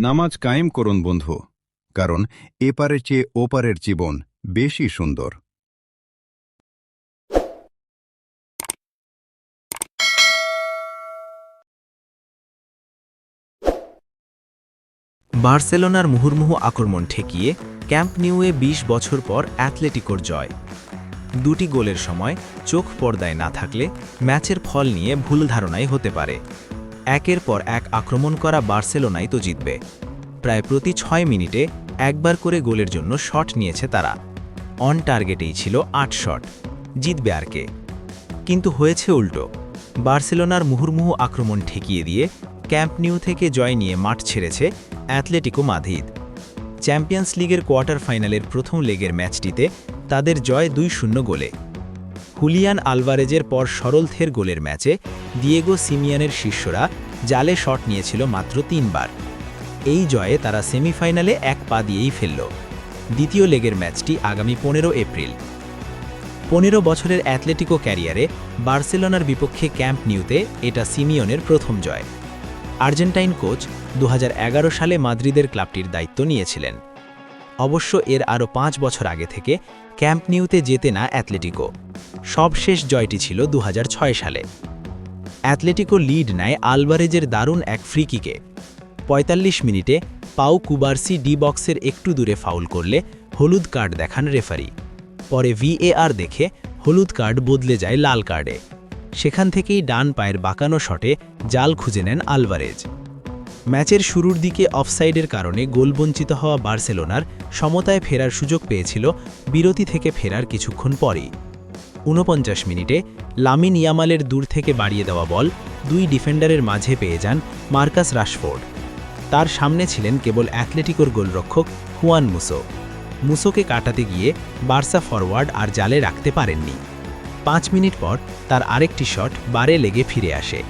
নামাজ কায়েম করুন বন্ধু, কারণ এপারের চেয়ে ওপারের জীবন বেশি সুন্দর। বার্সেলোনার মুহুর্মুহু আক্রমণ ঠেকিয়ে ক্যাম্প নিউয়ে ২০ বছর পর অ্যাথলেটিকোর জয়। দুটি গোলের সময় চোখ পর্দায় না থাকলে ম্যাচের ফল নিয়ে ভুল ধারণাই হতে পারে। একের পর এক আক্রমণ করা বার্সেলোনাই তো জিতবে। প্রায় প্রতি ৬ মিনিটে একবার করে গোলের জন্য শট নিয়েছে তারা। অন টার্গেটেই ছিল ৮ শট। জিতবে আর কে? কিন্তু হয়েছে উল্টো। বার্সেলোনার মুহুর্মুহু আক্রমণ ঠেকিয়ে দিয়ে ক্যাম্প নিউ থেকে জয় নিয়ে মাঠ ছেড়েছে অ্যাথলেটিকো মাদ্রিদ। চ্যাম্পিয়ন্স লিগের কোয়ার্টার ফাইনালের প্রথম লেগের ম্যাচটিতে তাদের জয় ২-০ গোলে। হুলিয়ান আলভারেজের পর সরলথের গোলের ম্যাচে দিয়েগো সিমিয়ানের শিষ্যরা জালে শট নিয়েছিল মাত্র ৩ বার। এই জয়ে তারা সেমিফাইনালে এক পা দিয়েই ফেলল। দ্বিতীয় লেগের ম্যাচটি আগামী ১৫ এপ্রিল। ১৫ বছরের অ্যাথলেটিকো ক্যারিয়ারে বার্সেলোনার বিপক্ষে ক্যাম্প নিউতে এটা সিমিওনের প্রথম জয়। আর্জেন্টাইন কোচ ২০১১ সালে মাদ্রিদের ক্লাবটির দায়িত্ব নিয়েছিলেন। অবশ্য এর আরও ৫ বছর আগে থেকে ক্যাম্প নিউতে জেতে না অ্যাথলেটিকো। সবশেষ জয়টি ছিল ২০০৬ সালে। অ্যাথলেটিকো লিড নেয় আলভারেজের দারুণ এক ফ্রি কিকে। ৪৫ মিনিটে পাউ কুবার্সি ডি বক্সের একটু দূরে ফাউল করলে হলুদ কার্ড দেখান রেফারি। পরে ভিএআর দেখে হলুদ কার্ড বদলে যায় লাল কার্ডে। সেখান থেকেই ডান পায়ের বাঁকানো শটে জাল খুঁজে নেন আলভারেজ। ম্যাচের শুরুর দিকে অফসাইডের কারণে গোলবঞ্চিত হওয়া বার্সেলোনার সমতায় ফেরার সুযোগ পেয়েছিল বিরতি থেকে ফেরার কিছুক্ষণ পরেই। ৪৯ মিনিটে লামিন ইয়ামালের দূর থেকে বাড়িয়ে দেওয়া বল দুই ডিফেন্ডারের মাঝে পেয়ে যান মার্কাস রাশফোর্ড। তার সামনে ছিলেন কেবল অ্যাথলেটিকোর গোলরক্ষক হুয়ান মুসো। মুসোকে কাটাতে গিয়ে বার্সা ফরওয়ার্ড আর জালে রাখতে পারেননি। ৫ মিনিট পর তার আরেকটি শট বারে লেগে ফিরে আসে।